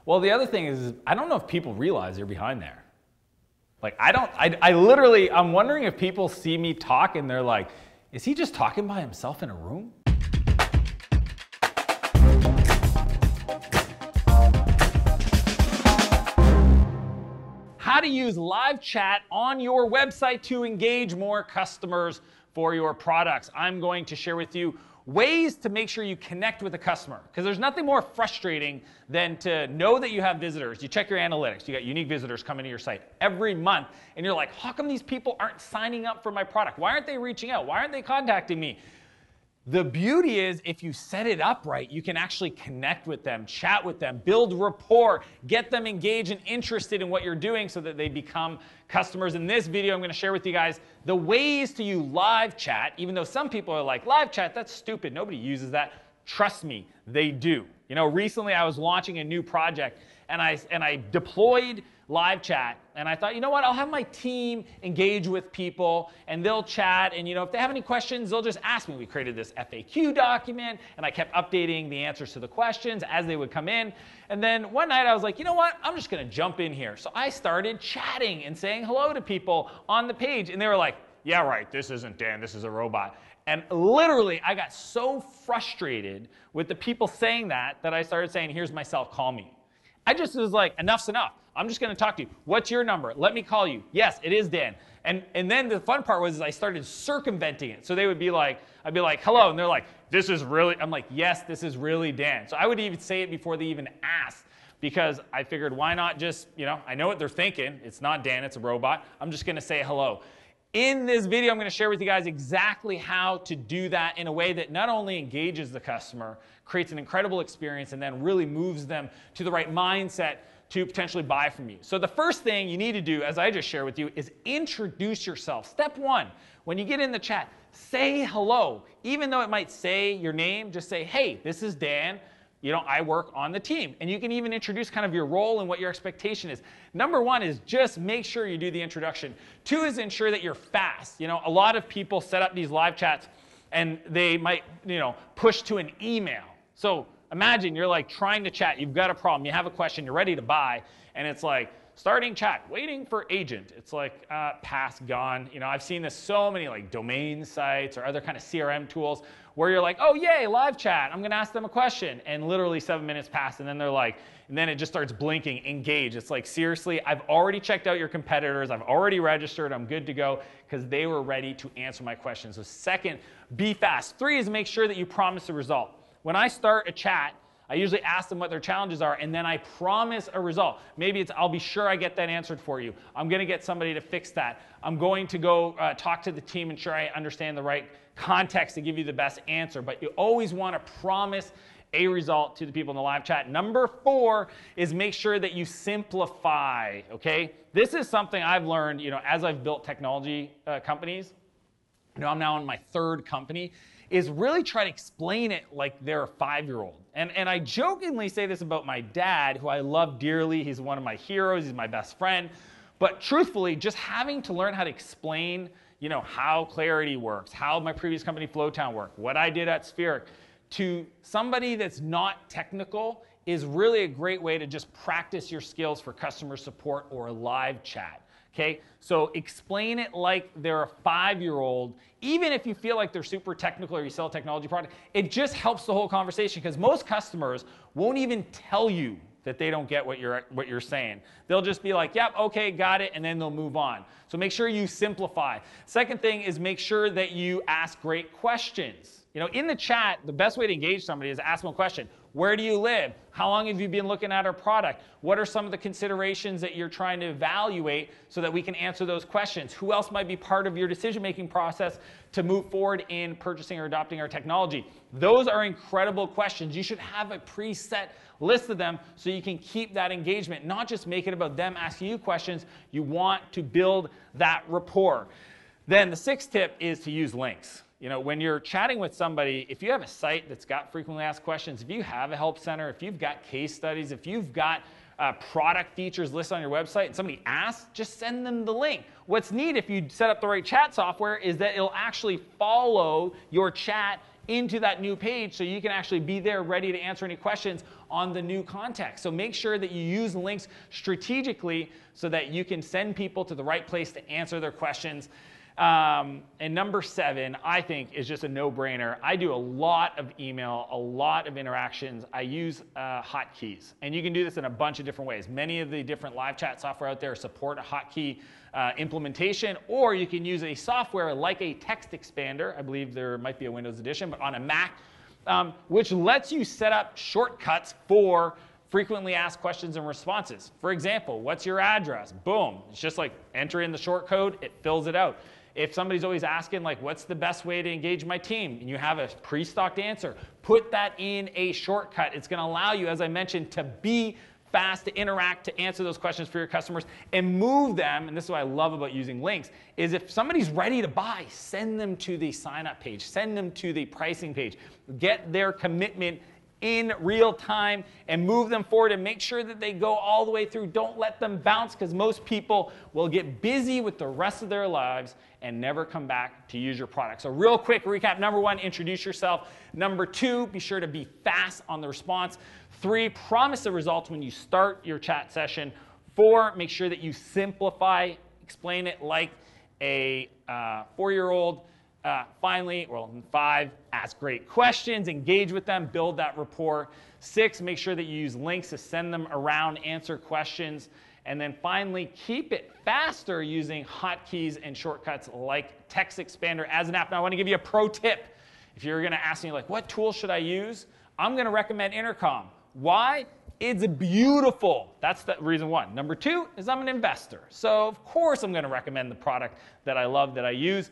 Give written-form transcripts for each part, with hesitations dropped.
Well, the other thing is, I don't know if people realize you're behind there. Like, I'm wondering if people see me talk and they're like, is he just talking by himself in a room? How to use live chat on your website to engage more customers for your products. I'm going to share with you ways to make sure you connect with a customer, because there's nothing more frustrating than to know that you have visitors. You check your analytics, you got unique visitors coming to your site every month, and you're like, how come these people aren't signing up for my product? Why aren't they reaching out? Why aren't they contacting me? The beauty is, if you set it up right, you can actually connect with them, chat with them, build rapport, get them engaged and interested in what you're doing so that they become customers. In this video, I'm going to share with you guys the ways to use live chat, even though some people are like, live chat, that's stupid. Nobody uses that. Trust me, they do. You know, recently I was launching a new project and I deployed live chat, and I thought, you know what, I'll have my team engage with people and they'll chat, and you know, if they have any questions, they'll just ask me. We created this FAQ document and I kept updating the answers to the questions as they would come in. And then one night I was like, you know what, I'm just gonna jump in here. So I started chatting and saying hello to people on the page, and they were like, yeah, right, this isn't Dan, this is a robot. And literally, I got so frustrated with the people saying that I started saying, here's my cell, call me. I just was like, enough's enough. I'm just going to talk to you. What's your number? Let me call you. Yes, it is Dan. And then the fun part was I started circumventing it. So they would be like, I'd be like, hello. And they're like, this is really, I'm like, yes, this is really Dan. So I would even say it before they even asked, because I figured, why not just, you know, I know what they're thinking. It's not Dan, it's a robot. I'm just going to say hello. In this video, I'm going to share with you guys exactly how to do that in a way that not only engages the customer, creates an incredible experience, and then really moves them to the right mindset to potentially buy from you. So the first thing you need to do, as I just shared with you, is introduce yourself. Step one, when you get in the chat, say hello. Even though it might say your name, just say, hey, this is Dan. You know, I work on the team. And you can even introduce kind of your role and what your expectation is. Number one is just make sure you do the introduction. Two is ensure that you're fast. You know, a lot of people set up these live chats and they might, you know, push to an email. So imagine you're like trying to chat, you've got a problem, you have a question, you're ready to buy, and it's like, starting chat, waiting for agent. It's like, pass, gone. You know, I've seen this so many like domain sites or other kind of CRM tools where you're like, oh yay, live chat, I'm going to ask them a question. And literally 7 minutes pass, and then they're like, and then it just starts blinking, engage. It's like, seriously, I've already checked out your competitors, I've already registered, I'm good to go, because they were ready to answer my questions. So second, be fast. Three is make sure that you promise a result. When I start a chat, I usually ask them what their challenges are, and then I promise a result. Maybe it's, I'll be sure I get that answered for you. I'm going to get somebody to fix that. I'm going to go talk to the team and ensure I understand the right context to give you the best answer. But you always want to promise a result to the people in the live chat. Number four is make sure that you simplify, okay? This is something I've learned, you know, as I've built technology companies. You know, I'm now in my third company, is really try to explain it like they're a 5-year-old. And I jokingly say this about my dad, who I love dearly. He's one of my heroes. He's my best friend. But truthfully, just having to learn how to explain, you know, how Clarity works, how my previous company Flowtown worked, what I did at Spheric, to somebody that's not technical is really a great way to just practice your skills for customer support or live chat. Okay, so explain it like they're a 5-year-old, even if you feel like they're super technical or you sell a technology product. It just helps the whole conversation, because most customers won't even tell you that they don't get what you're saying. They'll just be like, yep, okay, got it, and then they'll move on. So make sure you simplify. Second thing is make sure that you ask great questions. You know, in the chat, the best way to engage somebody is ask them a question. Where do you live? How long have you been looking at our product? What are some of the considerations that you're trying to evaluate so that we can answer those questions? Who else might be part of your decision-making process to move forward in purchasing or adopting our technology? Those are incredible questions. You should have a preset list of them so you can keep that engagement, not just make it about them asking you questions. You want to build that rapport. Then the sixth tip is to use links. You know, when you're chatting with somebody, if you have a site that's got frequently asked questions, if you have a help center, if you've got case studies, if you've got product features listed on your website and somebody asks, just send them the link. What's neat if you set up the right chat software is that it'll actually follow your chat into that new page so you can actually be there ready to answer any questions on the new context. So make sure that you use links strategically so that you can send people to the right place to answer their questions. And number 7, I think, is just a no-brainer. I do a lot of email, a lot of interactions. I use hotkeys, and you can do this in a bunch of different ways. Many of the different live chat software out there support a hotkey implementation, or you can use a software like a text expander. I believe there might be a Windows edition, but on a Mac, which lets you set up shortcuts for frequently asked questions and responses. For example, what's your address? Boom. It's just like enter in the short code, it fills it out. If somebody's always asking, like, what's the best way to engage my team? And you have a pre-stocked answer, put that in a shortcut. It's going to allow you, as I mentioned, to be fast, to interact, to answer those questions for your customers, and move them. And this is what I love about using links, is if somebody's ready to buy, send them to the sign-up page, send them to the pricing page, get their commitment in real time and move them forward and make sure that they go all the way through. Don't let them bounce, because most people will get busy with the rest of their lives and never come back to use your product. So real quick recap. Number 1, introduce yourself. Number 2, be sure to be fast on the response. 3, promise the results when you start your chat session. 4, make sure that you simplify, explain it like a 4-year-old. Finally, 5, ask great questions, engage with them, build that rapport. 6, make sure that you use links to send them around, answer questions. And then finally, keep it faster using hotkeys and shortcuts like Text Expander as an app. Now, I want to give you a pro tip. If you're going to ask me, like, what tool should I use? I'm going to recommend Intercom. Why? It's beautiful. That's the reason 1. Number 2 is I'm an investor. So, of course, I'm going to recommend the product that I love, that I use.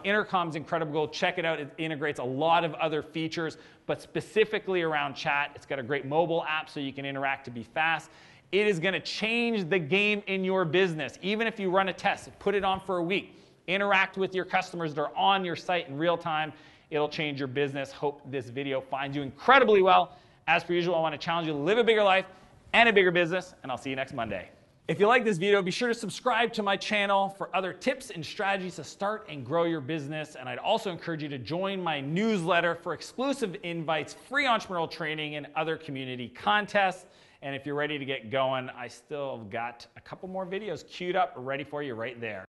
Intercom's incredible. Check it out. It integrates a lot of other features, but specifically around chat. It's got a great mobile app so you can interact to be fast. It is going to change the game in your business. Even if you run a test, put it on for a week. Interact with your customers that are on your site in real time. It'll change your business. Hope this video finds you incredibly well. As per usual, I want to challenge you to live a bigger life and a bigger business, and I'll see you next Monday. If you like this video, be sure to subscribe to my channel for other tips and strategies to start and grow your business. And I'd also encourage you to join my newsletter for exclusive invites, free entrepreneurial training, and other community contests. And if you're ready to get going, I still have got a couple more videos queued up ready for you right there.